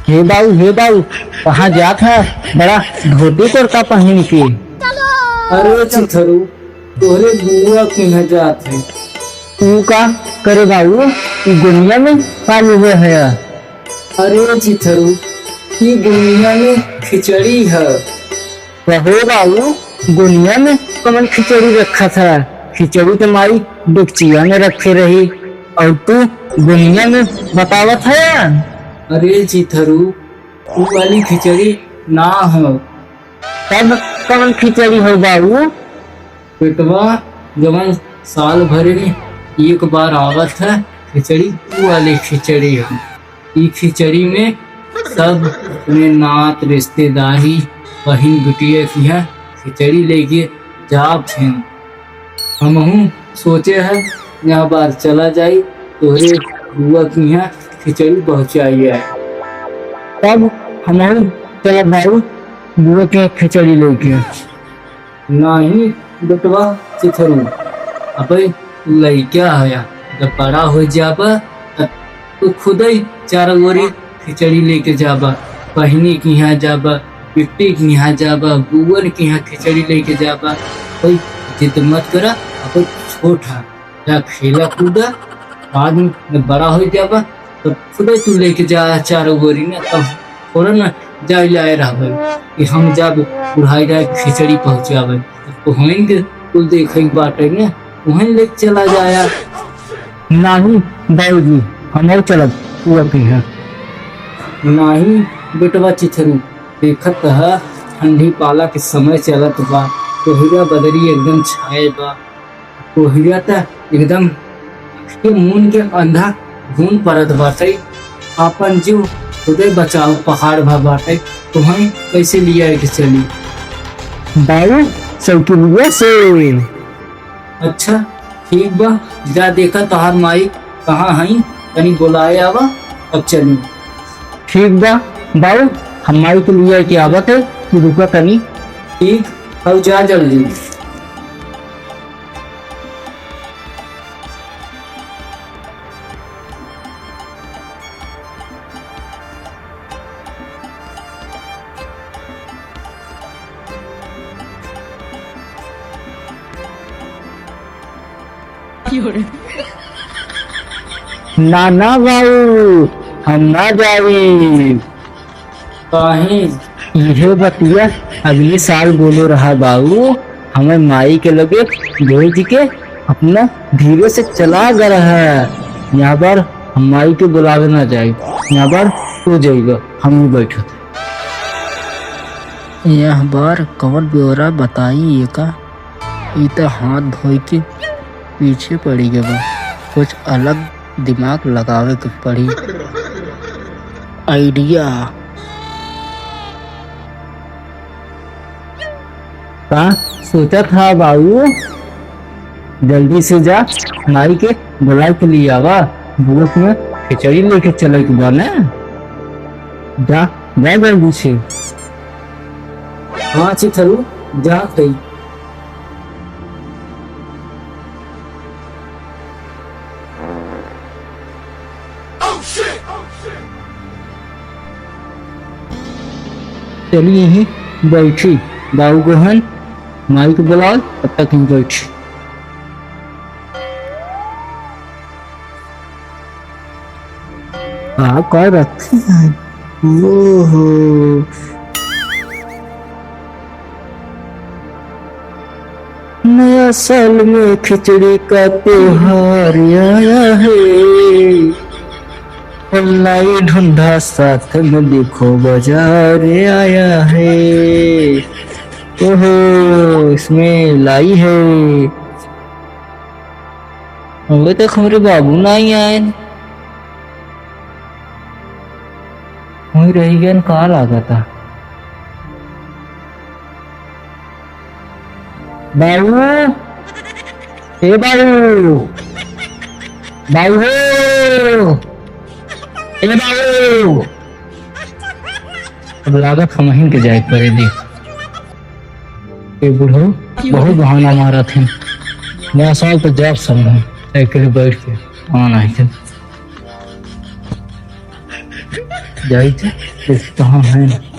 हे बाबू कहाँ जात है बड़ा धोती कुर्ता पहन के। अरे चिथरू तोहरे बुआ के न जात है। तू का करे बाबू दुनिया में पाल हुए है। अरे चिथरू ये दुनिया में खिचड़ी है। कहो बाबू दुनिया में कमल खिचड़ी रखा था। खिचड़ी तुम्हारी डेगचिया में रखे रही और तू दुनिया में बतावत है। अरे चिथरू वो वाली खिचड़ी ना हो। तब कमल खिचड़ी हो बाबू। पेटवा जवन साल भर में एक बार आवत है खिचड़ी वो वाली खिचड़ी है। ये खिचड़ी में सब अपने नात रिश्तेदारी बहन बिटिया की है खिचड़ी लेके जाब थे। हम सोचे है यहाँ बार चला जाई तोहरे बुआ की यहाँ खिचड़ी पहुँचाई है। तब हमारे चला बाबू बुआ के खिचड़ी लेके। नहीं बेटवा चिथरू अबे लड़का है जब बड़ा हो जाबा तो खुद ही चार गोरी खिचड़ी लेके जाबा। बहनी के यहाँ जाबा बिट्टी के यहाँ जाबा बुअन के यहाँ खिचड़ी लेके जाबा। कोई जिद मत करा अब छोटा या खेला कूदा बाद में बड़ा हो जाबा तो खुद तू लेके जा चारों गोरी ने तब थोड़ा ना जाए लाए रहा कि हम जब बुढ़ाई जाए खिचड़ी पहुँचावे तो होंगे कुल देखे बाटे ने वहीं लेके चला जाया। नहीं बाबू जी हमारे चलब बुआ के है। नहीं बेटवा चिथरू देखत है ठंडी पाला के समय चलत बा कोहरा बदरी एकदम छाए बा। कोहरा त एकदम के मुन के अंधा घून पड़त बाटे। आपन जीव खुदे बचाओ पहाड़ भा बाटे तुम्हें कैसे लिया के चली। बाबू चौकी बुआ से। अच्छा ठीक बा जा देखा तहार माई कहाँ हई तनी बुलाए आवा अब चली। ठीक बा बाबू हमारी तो लिया के आवत है कि रुका तनी। ठीक अब जा जल्दी। नाना बाबू हम ना जावे। काहे यह बतिया अगले साल बोलो रहा बाबू। हमें माई के लगे भेज के अपना धीरे से चला गया है। यहाँ पर हम माई के बुलावे ना जाए। यहाँ पर तू जाएगा हम ही बैठे थे। यह बार कौन ब्योरा बताई ये का ये तो हाथ धोई के पीछे पड़ी गए बा। कुछ अलग दिमाग लगावे के पड़ी। आइडिया का सोचा था बाबू जल्दी से जा माई के बुला के लिए आवा। बुआ में खिचड़ी लेके चले के बने जा मैं जल्दी से। हाँ चिथरू जा गई। चलिए यहीं बैठी बाबू गोहन माई को बुलाओ तब तक हम बैठी। आप कह रखे हैं ओहो नया साल में खिचड़ी का त्योहार आया है। लाई ढूंढा साथ में देखो बाजार आया है। ओहो इसमें लाई है। अबे तक हमारे बाबू नहीं आए। वही रही गया कहा लगा था बाबू। ए बाबू बाबू ए बाबू। अब लागत हम ही के जाए पड़े देख। ए बूढ़ो बहुत बहाना मारा थे। मैं साल तो जॉब समझा एक बैठ के आना है जाइए कहाँ है